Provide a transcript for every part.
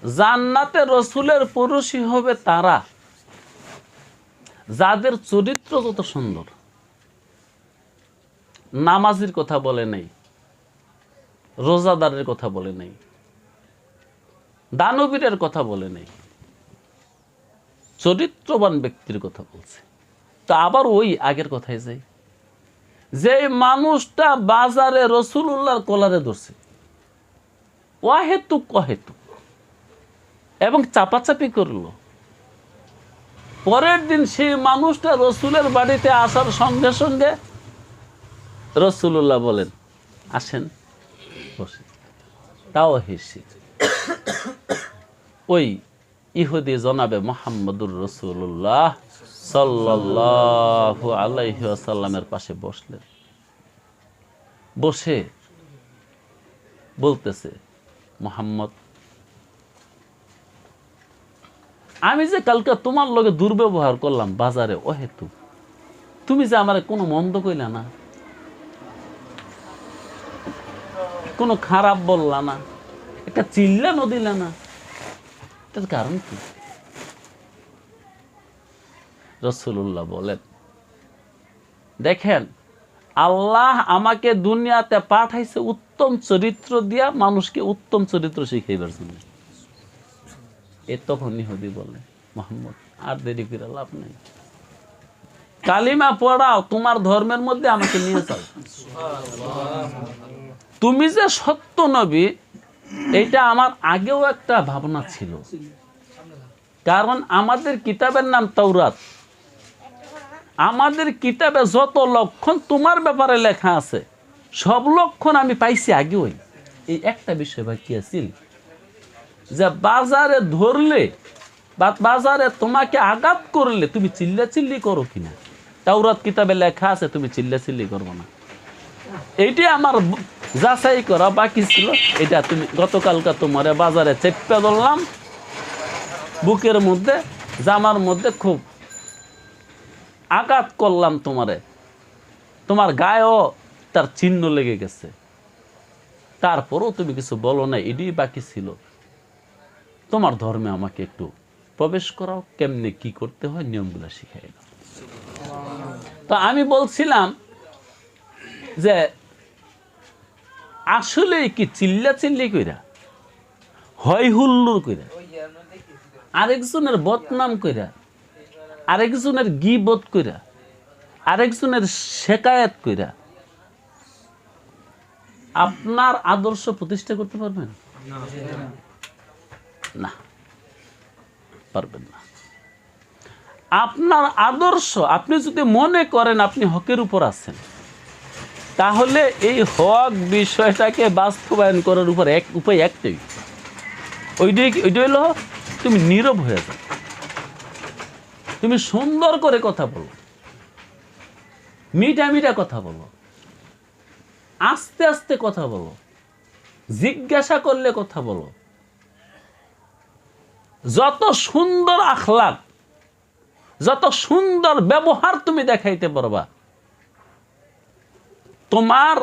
জান্নাতে রসুলের পুরুষই হবে তারা যাদের চরিত্র যত সুন্দর। নামাজির কথা বলে নেই, রোজাদারের কথা বলে নেই, দানবীরের কথা বলে নেই, চরিত্রবান ব্যক্তির কথা বলছে। তা আবার ওই আগের কথায় যাই, যে মানুষটা বাজারে রসুলুল্লাহর কলারে ধরছে অহেতুক অহেতুক এবং চাপাচাপি করলো, পরের দিন সেই মানুষটা রসুলের বাড়িতে আসার সঙ্গে সঙ্গে রসুলুল্লাহ বলেন আসেন বসে, তাও হেসে। ওই ইহুদি জনাবে মুহাম্মদুর রাসূলুল্লাহ সাল্লাল্লাহু আলাইহি ওয়াসাল্লামের পাশে বসলেন, বসে বলতেছে, মুহাম্মদ, আমি যে কালকে তোমার লগে দুর্ব্যবহার করলাম বাজারে অহেতু, তুমি যে আমার কোনো মন্দ কইলা না, কোনো খারাপ বললা না, একটা চিল্লানো দিলা না, এটার কারণ কি? রাসূলুল্লাহ বলেন, দেখেন, আল্লাহ আমাকে দুনিয়াতে পাঠাইছে উত্তম চরিত্র দিয়া মানুষকে উত্তম চরিত্র শিখাইবার জন্য। এ তখন ইহুদি বলে, মুহাম্মদ আর দেরি করে লাভ নেই, কালিমা পড়াও, তোমার ধর্মের মধ্যে আমাকে নিয়ে যাও। তুমি যে সত্য নবী এটা আমার আগেও একটা ভাবনা ছিল, কারণ আমাদের কিতাবের নাম তাওরাত, আমাদের কিতাবে যত লক্ষণ তোমার ব্যাপারে লেখা আছে সব লক্ষণ আমি পাইছি আগেও। এই একটা বিষয় বাকি আছিল, যে বাজারে ধরলে বা বাজারে তোমাকে আঘাত করলে তুমি চিল্লাচিল্লি করো কিনা। তাওরাত কিতাবে লেখা আছে তুমি চিল্লাচিল্লি করবো না, এইটাই আমার যাচাই করা বাকি ছিল। এটা তুমি গতকালকে তোমার বাজারে চেপে ধরলাম, বুকের মধ্যে জামার মধ্যে খুব আঘাত করলাম তোমারে, তোমার গায়েও তার চিহ্ন লেগে গেছে, তারপরও তুমি কিছু বলো না, এটাই বাকি ছিল। তোমার ধর্মে আমাকে একটু প্রবেশ করাও, কেমনে কি করতে হয় নিয়মগুলো শিখাই দাও। তো আমি বলছিলাম যে আসলে কি চিল্লাচিল্লি কইরা, হয় হুল্লোড় কইরা, আরেকজনের বদনাম কইরা, আরেকজনের গীবত কইরা, আরেকজনের শেকায়াত কইরা আপনার আদর্শ প্রতিষ্ঠা করতে পারবেন না, পারবেন না। আপনার আদর্শ আপনি যদি মনে করেন আপনি হকের উপর আছেন, তাহলে এই হক বিষয়টাকে বাস্তবায়ন করার উপর এক উপায় একটাই, ওইটাই হলো তুমি নীরব হয়ে যাও, তুমি সুন্দর করে কথা বলো, মিঠা মিঠা কথা বলো, আস্তে আস্তে কথা বলো, জিজ্ঞাসা করলে কথা বলো। যত সুন্দর আখলাক, যত সুন্দর ব্যবহার তুমি দেখাইতে পারবা, তোমার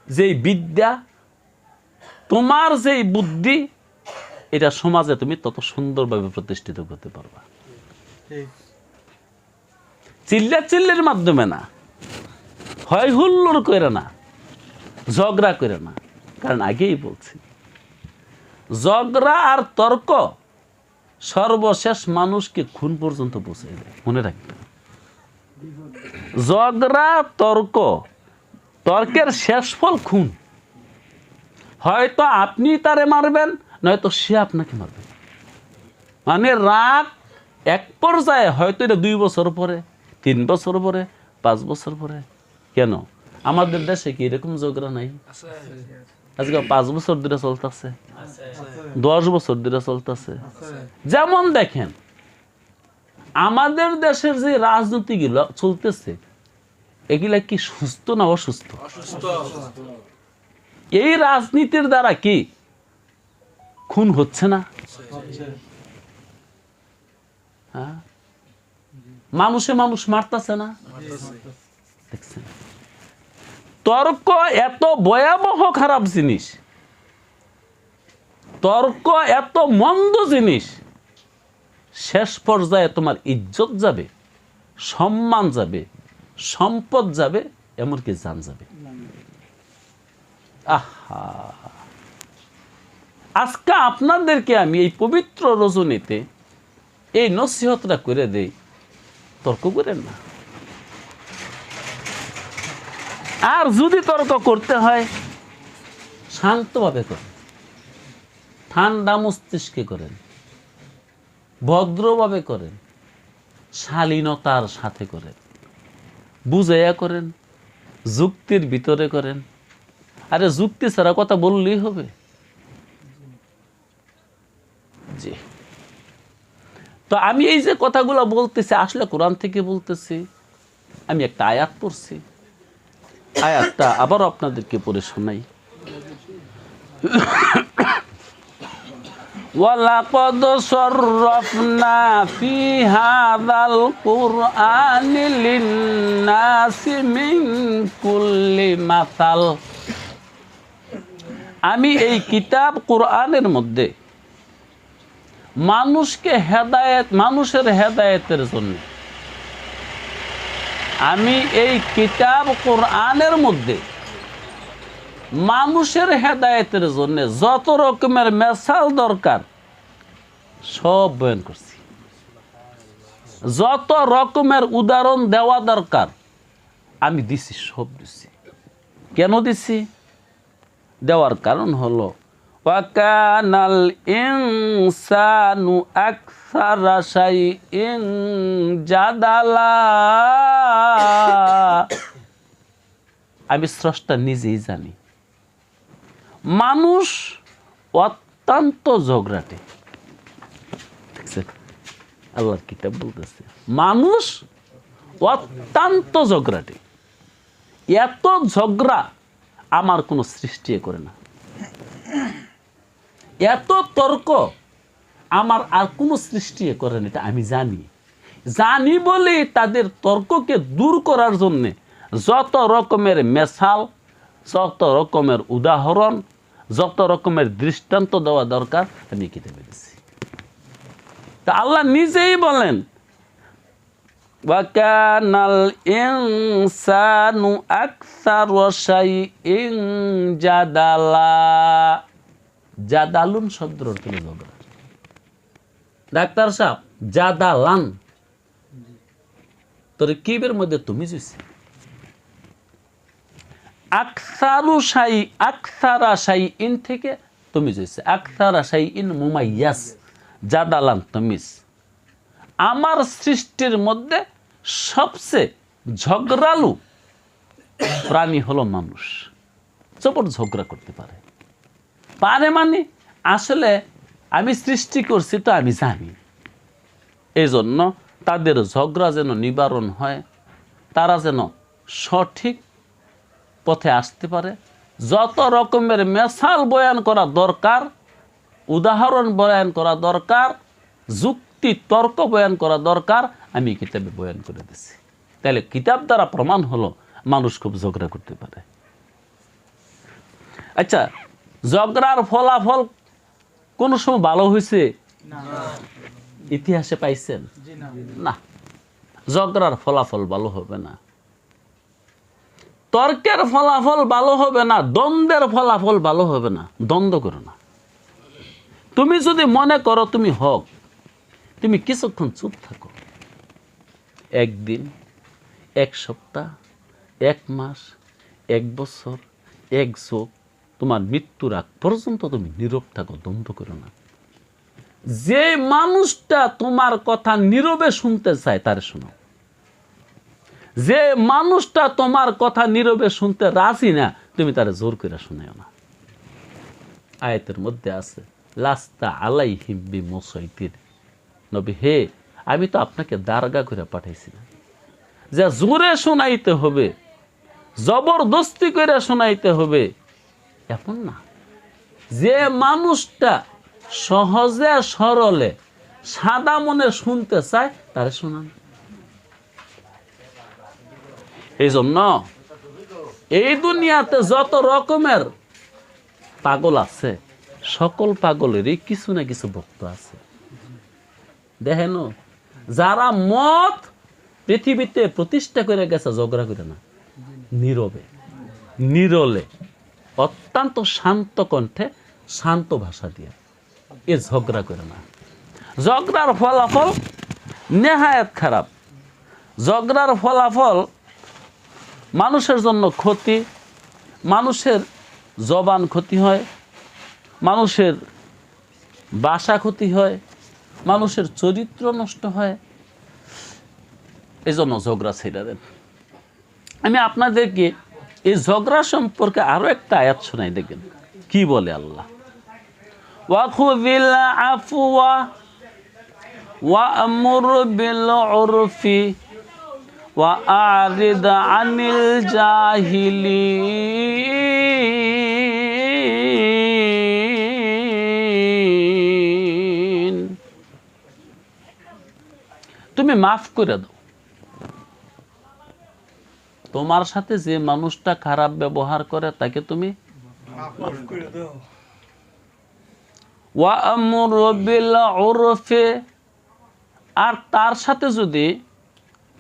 যেই বিদ্যা, তোমার যেই বুদ্ধি, এটা সমাজে তুমি তত সুন্দরভাবে প্রতিষ্ঠিত করতে পারবা। চিল্লাচিল্লির মাধ্যমে না, হয় হুল্লোড় করে না, ঝগড়া করে না। কারণ আগেই বলছি, ঝগড়া আর তর্ক সর্বশেষ মানুষকে খুন পর্যন্ত পৌঁছে দেয়, মনে রাখবেন। ঝগড়া তর্ক, তর্কের শেষ ফল খুন। হয়তো আপনি তারে মারবেন, নয়তো সে আপনাকে মারবে। মানে রাগ এক পর্যায়ে হয়তো এটা 2 বছর পরে, 3 বছর পরে, 5 বছর পরে। কেন আমাদের দেশে কি এরকম ঝগড়া নাই? আজকে 5 বছর ধরে চলতেছে, 10 বছর ধরে চলতেছে। যেমন দেখেন আমাদের দেশের যে রাজনীতিগুলো চলতেছে, এগুলা কি সুস্থ না অসুস্থ? এই রাজনীতির দ্বারা কি খুন হচ্ছে না? হ্যাঁ, মানুষে মানুষ মারতেছে না? দেখছেন, তর্ক এত ভয়াবহ খারাপ জিনিস, তর্ক এত মন্দ জিনিস, শেষ পর্যায়ে তোমার ইজ্জত যাবে, সম্মান যাবে, সম্পদ যাবে, এমনকি জান যাবে। আহা, আজকে আপনাদেরকে আমি এই পবিত্র রজনীতে এই নসিহতটা করে দেই, তর্ক করেন না। আর যদি তর্ক করতে হয় শান্তভাবে করেন, ঠান্ডা মস্তিষ্কে করেন, ভদ্রভাবে করেন, শালীনতার সাথে করেন, বুঝাইয়া করেন, যুক্তির ভিতরে করেন। আরে যুক্তি ছাড়া কথা বললেই হবে। জি, তো আমি এই যে কথাগুলো বলতেছি আসলে কোরআন থেকে বলতেছি। আমি একটা আয়াত পড়ছি, আয়াতটা আবার আপনাদেরকে পড়ে শোনাই। ওয়ালাকাদ সাররাফনা ফি হাযাল কুরআনি লিন-নাসি মিন কুল্লি মাসাল। আমি এই কিতাব কোরআনের মধ্যে মানুষের হেদায়েতের জন্য, আমি এই কিতাব কোরআনের মধ্যে মানুষের হেদায়েতের জন্য যত রকমের মেসাল দরকার সব বয়ান করছি, যত রকমের উদাহরণ দেওয়া দরকার আমি দিছি, সব দিছি। কেন দিছি? দেওয়ার কারণ হলো ওয়াকানাল ইনসানু আকসারা শাইইন জাদালা। আমি স্রষ্টা নিজেই জানি মানুষ অত্যন্ত ঝগড়াটে। আল্লাহর কিতাব বলতেছে মানুষ অত্যন্ত ঝগড়াটে। এত ঝগড়া আমার কোনো সৃষ্টি করে না, এত তর্ক আমার আর কোনো সৃষ্টি করে না। এটা আমি জানি বলে তাদের তর্ককে দূর করার জন্যে যত রকমের মেসাল, যত রকমের উদাহরণ, যত রকমের দৃষ্টান্ত দেওয়া দরকার আমি কিতাবে দিচ্ছি। তা আল্লাহ নিজেই বলেন ওয়াকানাল ইনসানু আকসারা শাইইন জাদালা। জাদালুন শব্দের অর্থ ঝগড়া। ডাক্তার সাহেব জাদালান, তোর কিবের মধ্যে তুমি জুইছে। আকসারা শাইইন থেকে তুমি জুইছে। আকসারা শাইইন মুমাইয়াস, জাদালান তমিজ। আমার সৃষ্টির মধ্যে সবচেয়ে ঝগড়ালু প্রাণী হলো মানুষ। জবর ঝগড়া করতে পারে মানে আসলে আমি সৃষ্টি করছি তো আমি জানি, এই জন্য তাদের ঝগড়া যেন নিবারণ হয়, তারা যেন সঠিক পথে আসতে পারে। যত রকমের মেসাল বয়ান করা দরকার, উদাহরণ বয়ান করা দরকার, যুক্তি তর্ক বয়ান করা দরকার, আমি কিতাবে বয়ান করে দিচ্ছি। তাহলে কিতাব দ্বারা প্রমাণ হলো মানুষ খুব ঝগড়া করতে পারে। আচ্ছা, ঝগড়ার ফলাফল কোন সময় ভালো হয়েছে ইতিহাসে পাইছেন? না, ঝগড়ার ফলাফল ভালো হবে না, তর্কের ফলাফল ভালো হবে না, দ্বন্দ্বের ফলাফল ভালো হবে না। দ্বন্দ্ব করো না। তুমি যদি মনে করো তুমি হক, তুমি কিছুক্ষণ চুপ থাকো, একদিন, এক সপ্তাহ, এক মাস, এক বছর, এক যুগ, তোমার মৃত্যুর আগ পর্যন্ত তুমি নীরব থাকো, দ্বন্দ্ব করো না। যে মানুষটা তোমার কথা নীরবে শুনতে চায় তারে শোনো। যে মানুষটা তোমার কথা নীরবে শুনতে রাজি না, তুমি তারে জোর করে শুনেও না। আয়াতের মধ্যে আছে লাস্তা আলাইহিম বিমুসাইতির। নবী হে, আমি তো আপনাকে দারগা করে পাঠাইছি না যে জোরে শোনাইতে হবে, জবরদস্তি করে শোনাইতে হবে, এমন না। যে মানুষটা সহজে সরলে সাদা মনে শুনতে চায় তারে শোনান। এই জন্য এই দুনিয়াতে যত রকমের পাগল আছে সকল পাগলেরই কিছু না কিছু ভক্ত আছে। দেখেন, যারা মত পৃথিবীতে প্রতিষ্ঠা করে গেছে ঝগড়া করে না, নীরবে নিরলে অত্যন্ত শান্ত কণ্ঠে শান্ত ভাষা দিয়ে, এ ঝগড়া করে না। ঝগড়ার ফলাফল নেহায়েত খারাপ। ঝগড়ার ফলাফল মানুষের জন্য ক্ষতি, মানুষের জবান ক্ষতি হয়, মানুষের বাসা ক্ষতি হয়, মানুষের চরিত্র নষ্ট হয়। এই জন্য ঝগড়া ছেড়ে দেন। আমি আপনাদেরকে এই ঝগড়া সম্পর্কে আরো একটা আয়াত শোনাই, দেখেন কি বলে আল্লাহ। ওয়াখুযিল আফওয়া ওয়া'মুর বিল উরফি ওয়া'রিদ আনিল জাহিলিন। তুমি মাফ করে দাও। তোমার সাথে যে মানুষটা খারাপ ব্যবহার করে তাকে তুমি মাফ করে দাও। ওয়া'মুর বিল উরফি, আর তার সাথে যদি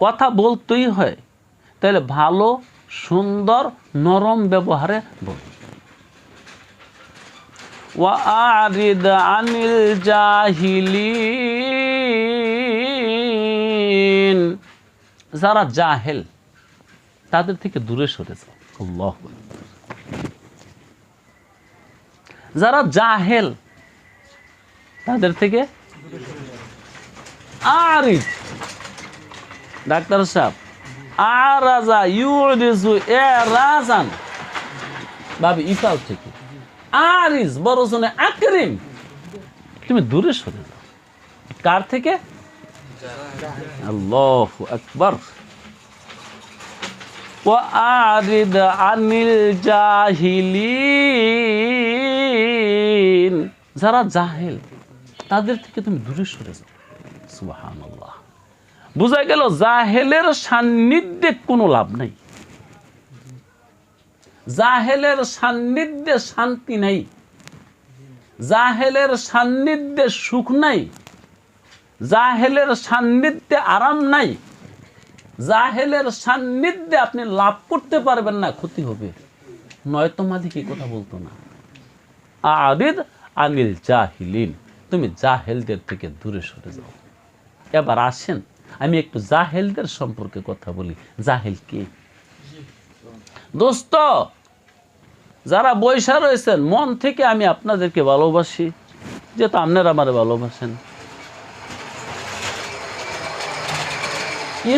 কথা বলতেই হয় তাহলে ভালো সুন্দর নরম ব্যবহারে বল। ওয়া'রিদ আনিল জাহিলিন, যারা জাহেল তাদের থেকে দূরে সরে যাও। আল্লাহু আকবার। যারা জাহেল তাদের থেকে আরিদ, ডাক্তার সাহেব, আরাজা ইউরিজু এরাজান, ভাবি ইফাল থেকে আরিজ বড়জনে আকরিম, তুমি দূরে সরে যাও। কার থেকে? আল্লাহু আকবার। ওয়া'রিদ আনিল জাহিলিন, যারা জাহেল তাদের থেকে তুমি দূরে সরে যাও। সুবহানাল্লাহ। বুঝা গেল জাহেলের সান্নিধ্যে কোনো লাভ নাই, জাহেলের সান্নিধ্যে শান্তি নাই, জাহেলের সান্নিধ্যে সুখ নাই, জাহেলের সান্নিধ্যে আরাম নাই, জাহেলের সান্নিধ্যে আপনি লাভ করতে পারবেন না, ক্ষতি হবে। নয়তো মালিক কথা বলতো না, আরিদ আনিল জাহিলিন, তুমি জাহেলদের থেকে দূরে সরে যাও। এবার আসেন আমি একটু জাহেলদের সম্পর্কে কথা বলি। জাহেল কি? দোস্ত যারা বৈশা রয়েছেন, মন থেকে আমি আপনাদেরকে ভালোবাসি, যেহেতু আপনারা আমারে ভালোবাসেন।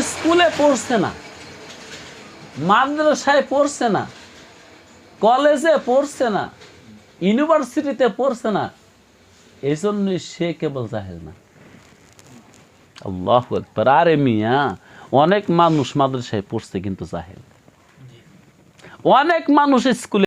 স্কুলে পড়ছে না, মাদ্রাসায় পড়ছে না, কলেজে পড়ছে না, ইউনিভার্সিটিতে পড়ছে না, এই জন্যই সে কেবল জাহেল না। আল্লাহু আকবার। আরে মিয়া, অনেক মানুষ মাদ্রাসায় পড়ছে কিন্তু জাহেল, অনেক মানুষ স্কুলে